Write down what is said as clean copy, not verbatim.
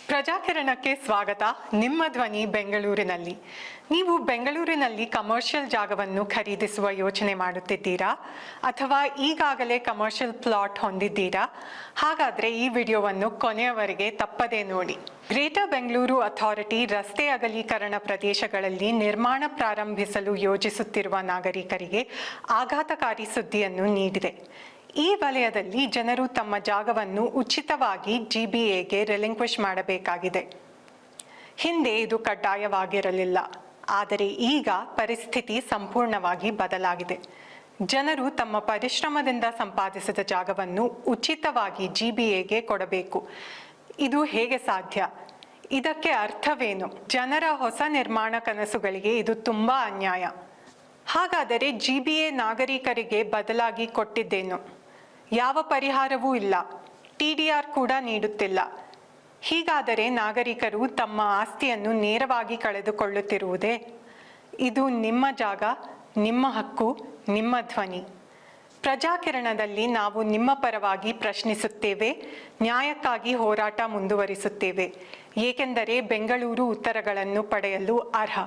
ಪ್ರಜಾಕಿರಣಕ್ಕೆ ಸ್ವಾಗತ. ನಿಮ್ಮ ಧ್ವನಿ ಬೆಂಗಳೂರಿನಲ್ಲಿ. ನೀವು ಬೆಂಗಳೂರಿನಲ್ಲಿ ಕಮರ್ಷಿಯಲ್ ಜಾಗವನ್ನು ಖರೀದಿಸುವ ಯೋಚನೆ ಮಾಡುತ್ತಿದ್ದೀರಾ ಅಥವಾ ಈಗಾಗಲೇ ಕಮರ್ಷಿಯಲ್ ಪ್ಲಾಟ್ ಹೊಂದಿದ್ದೀರಾ? ಹಾಗಾದರೆ ಈ ವಿಡಿಯೋವನ್ನು ಕೊನೆಯವರೆಗೆ ತಪ್ಪದೇ ನೋಡಿ. ಗ್ರೇಟರ್ ಬೆಂಗಳೂರು ಅಥಾರಿಟಿ ರಸ್ತೆ ಅಗಲೀಕರಣ ಪ್ರದೇಶಗಳಲ್ಲಿ ನಿರ್ಮಾಣ ಪ್ರಾರಂಭಿಸಲು ಯೋಜಿಸುತ್ತಿರುವ ನಾಗರಿಕರಿಗೆ ಆಘಾತಕಾರಿ ಸುದ್ದಿಯನ್ನು ನೀಡಿದೆ. ಈ ವಲಯದಲ್ಲಿ ಜನರು ತಮ್ಮ ಜಾಗವನ್ನು ಉಚಿತವಾಗಿ GBAಗೆ ರಿಲಿಂಕ್ವಿಶ್ ಮಾಡಬೇಕಾಗಿದೆ. ಹಿಂದೆ ಇದು ಕಡ್ಡಾಯವಾಗಿರಲಿಲ್ಲ, ಆದರೆ ಈಗ ಪರಿಸ್ಥಿತಿ ಸಂಪೂರ್ಣವಾಗಿ ಬದಲಾಗಿದೆ. ಜನರು ತಮ್ಮ ಪರಿಶ್ರಮದಿಂದ ಸಂಪಾದಿಸಿದ ಜಾಗವನ್ನು ಉಚಿತವಾಗಿ GBAಗೆ ಕೊಡಬೇಕು. ಇದು ಹೇಗೆ ಸಾಧ್ಯ? ಇದಕ್ಕೆ ಅರ್ಥವೇನು? ಜನರ ಹೊಸ ನಿರ್ಮಾಣ ಕನಸುಗಳಿಗೆ ಇದು ತುಂಬಾ ಅನ್ಯಾಯ. ಹಾಗಾದರೆ GBA ನಾಗರಿಕರಿಗೆ ಬದಲಾಗಿ ಕೊಟ್ಟಿದ್ದೇನು? ಯಾವ ಪರಿಹಾರವೂ ಇಲ್ಲ, TDR ಕೂಡ ನೀಡುತ್ತಿಲ್ಲ. ಹೀಗಾದರೆ ನಾಗರಿಕರು ತಮ್ಮ ಆಸ್ತಿಯನ್ನು ನೇರವಾಗಿ ಕಳೆದುಕೊಳ್ಳುತ್ತಿರುವುದೇ? ಇದು ನಿಮ್ಮ ಜಾಗ, ನಿಮ್ಮ ಹಕ್ಕು, ನಿಮ್ಮ ಧ್ವನಿ. ಪ್ರಜಾಕಿರಣದಲ್ಲಿ ನಾವು ನಿಮ್ಮ ಪರವಾಗಿ ಪ್ರಶ್ನಿಸುತ್ತೇವೆ, ನ್ಯಾಯಕ್ಕಾಗಿ ಹೋರಾಟ ಮುಂದುವರಿಸುತ್ತೇವೆ, ಏಕೆಂದರೆ ಬೆಂಗಳೂರು ಉತ್ತರಗಳನ್ನು ಪಡೆಯಲು ಅರ್ಹ.